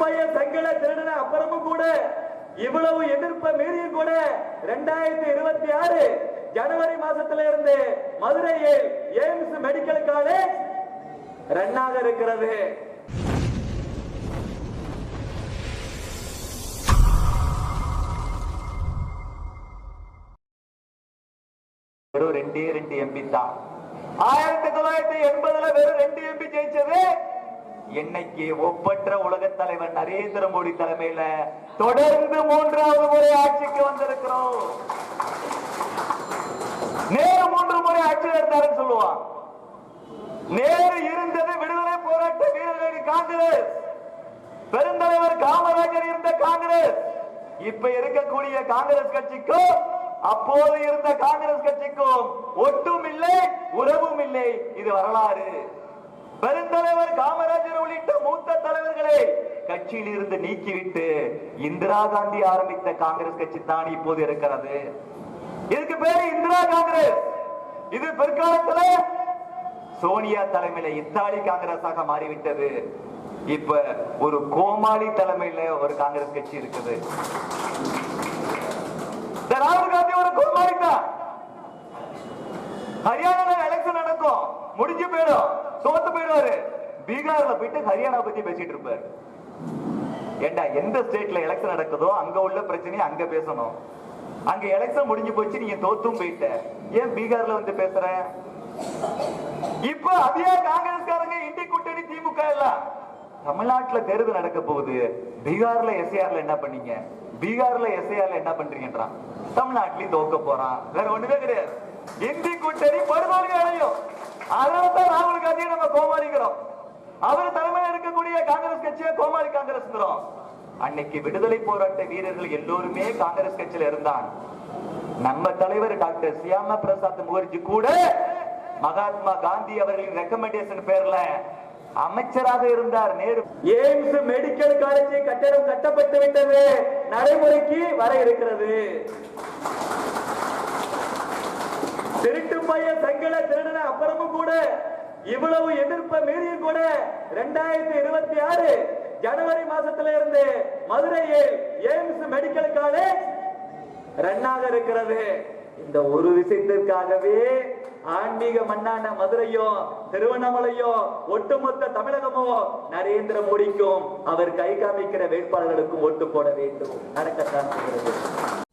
பைய சங்கல திருடின அப்புறமும் கூட இவ்வளவு எதிர்ப்பை மீறியும் கூட 2026 ஜனவரி மாசத்துல இருந்து மதுரையில் எய்ம்ஸ் மெடிக்கல் காலேஜ் ரன்னாக இருக்கிறது. வெறும் 2 எம்பி தான். 1980 வெறும் 2 எம்பி ஜெயிச்சது. இன்னைக்கு ஒப்பற்ற உலக தலைவர் நரேந்திர மோடி தலைமையில தொடர்ந்து 3வது முறை ஆட்சிக்கு வந்திருக்கிறோம். நேரு 3 முறை ஆட்சி நடத்தாருன்னு சொல்லுவான். நேரு இருந்தது விடுதலை போராட்ட வீரர்களுக்கு காங்கிரஸ், பெருந்தலைவர் காமராஜர் இருந்த காங்கிரஸ். இப்ப இருக்கக்கூடிய காங்கிரஸ் கட்சிக்கும் அப்போது இருந்த காங்கிரஸ் கட்சிக்கும் ஒட்டும் இல்லை, உறவும் இல்லை. இது வரலாறு. பெருந்தலைவர் காமராஜர் உள்ளிட்ட மூத்த தலைவர்களை கட்சியில் இருந்து நீக்கிவிட்டு இந்திரா காந்தி ஆரம்பித்த காங்கிரஸ் கட்சி தான் இப்போது இருக்கிறது. இதுக்கு பேரு இந்திரா காங்கிரஸ். இது பிற்காலத்துல சோனியா தலைமையில இத்தாலி காங்கிரஸாக மாறிவிட்டது. இப்ப ஒரு கோமாளி தலைமையில ஒரு காங்கிரஸ் கட்சி இருக்குது. ராகுல் காந்தி ஒரு கோமாளி தான். ஹரியானா எலெக்ஷன் நடக்கும், முடிஞ்சு போயிடும், தோத்து போயிடுவாரு. பீகார்ல போயிட்டு ஹரியானா பத்தி பேசிட்டு இருப்பாரு. ஏண்டா, எந்த ஸ்டேட்ல எலெக்ஷன் நடக்குதோ அங்க உள்ள பிரச்சனையை அங்க பேசணும். அங்க எலெக்ஷன் முடிஞ்சு போச்சு, நீங்க தோத்தும் போயிட்ட, ஏன் பீகார்ல வந்து பேசுற? இப்ப அதே காங்கிரஸ்காரங்க இந்தி கூட்டணி திமுக எல்லாம் தமிழ்நாட்டுல தேர்தல் நடக்க போகுது. பீகார்ல எஸ்ஐஆர்ல என்ன பண்ணீங்க, பீகார்ல எஸ்ஐஆர்ல என்ன பண்றீங்கன்றான். தமிழ்நாட்டிலையும் தோக்க போறான். வேற ஒண்ணுமே கிடையாது. இந்தி கூட்டணி படுதோல்வி அடையும். அதனால்தான் ராகுல் காந்தியை நம்ம கோமாளிக்கிறோம். அவர் தலைமையில் இருக்கக்கூடிய காங்கிரஸ் கட்சியை கோமாளி காங்கிரஸ். அன்னைக்கு விடுதலை போராட்ட வீரர்கள் எல்லோருமே காங்கிரஸ் கட்சியில இருந்தான். நம்ம தலைவர் டாக்டர் சியாமா பிரசாத் முகர்ஜி கூட மகாத்மா காந்தி அவர்களின் ரெக்கமெண்டேஷன் பேர்ல அமைச்சராக இருந்தார். நேரு எய்ம்ஸ் மெடிக்கல் காலேஜ் கட்டடம் கட்டப்பட்டு விட்டது, நடைமுறைக்கு வர இருக்கிறது. திருட்டு பைய சங்கல திருடின அப்புறமும் கூட இவ்வளவு எதிர்ப்பை மீறியும் கூட 2026 ஜனவரி மாசத்துல இருந்து மதுரையில் எய்ம்ஸ் மெடிக்கல் காலேஜ் ரன்னாக இருக்கிறது. இந்த ஒரு விஷயத்திற்காகவே ஆன்மீக மண்ணான மதுரையோ திருவண்ணாமலையோ ஒட்டுமொத்த தமிழகமோ நரேந்திர மோடிக்கும் அவர் கை காமிக்கிற வேட்பாளர்களுக்கும் ஓட்டு போட வேண்டும். நடக்கத்தான்